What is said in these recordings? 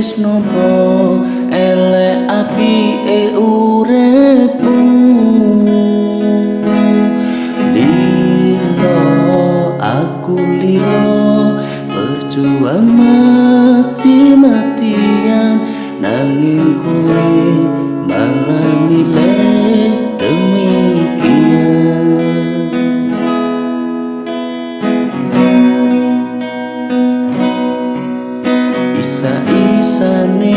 wis nopo elek apike uripmu. Lilo aku lilo berjuang mati-matian, nanging kowe malah milih demikian. Isa-isane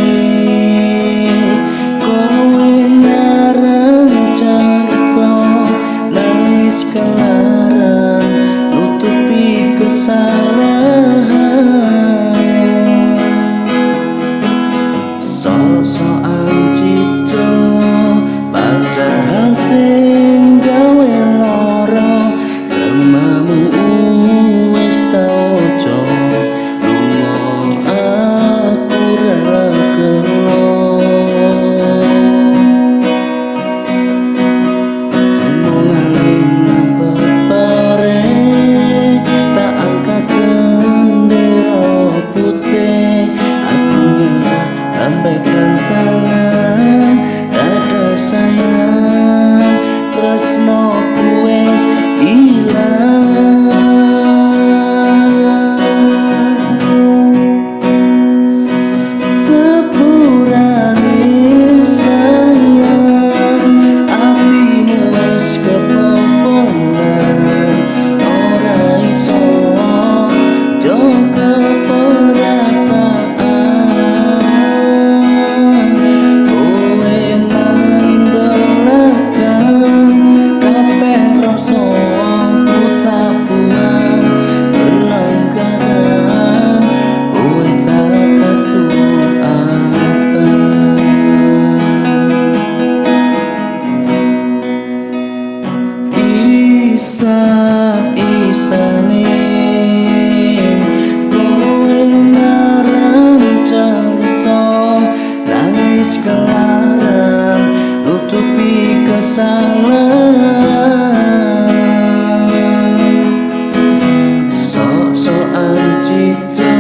kowe ngarang carita, nangis kelaran nutupi kesalahan. Sok-sokan citra padahal sing gawe lara, lemamu wis tau ojo lambaikan tangan, dada sayang, tresnoku wis ilang. Sepurane sayang, atimu wis kepopolan, ora iso jaga isa-isane kowe ngarang carita, nangis kelaran nutupi kesalahan. Sok-sokan citra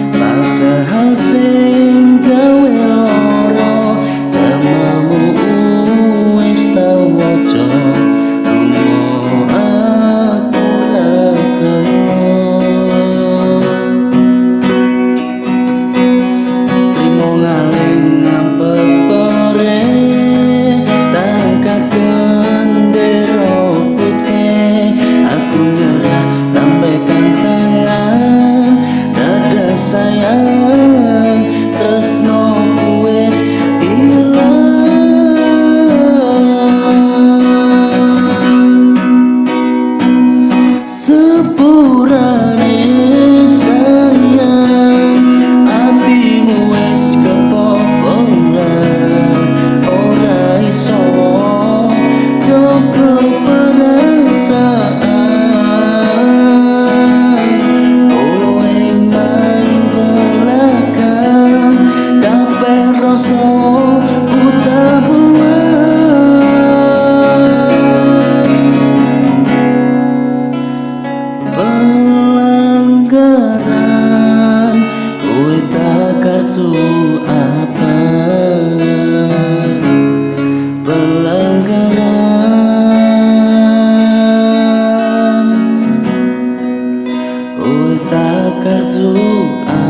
padahal sing gawe lara, temamu wis tau ojo sayang, tresnoku wis ilang. Sepurane sayang, atimu wis kepopolan, ora iso jaga perasaan. Pelanggaran kowe tak katu apa? Pelanggaran kowe tak katu apa?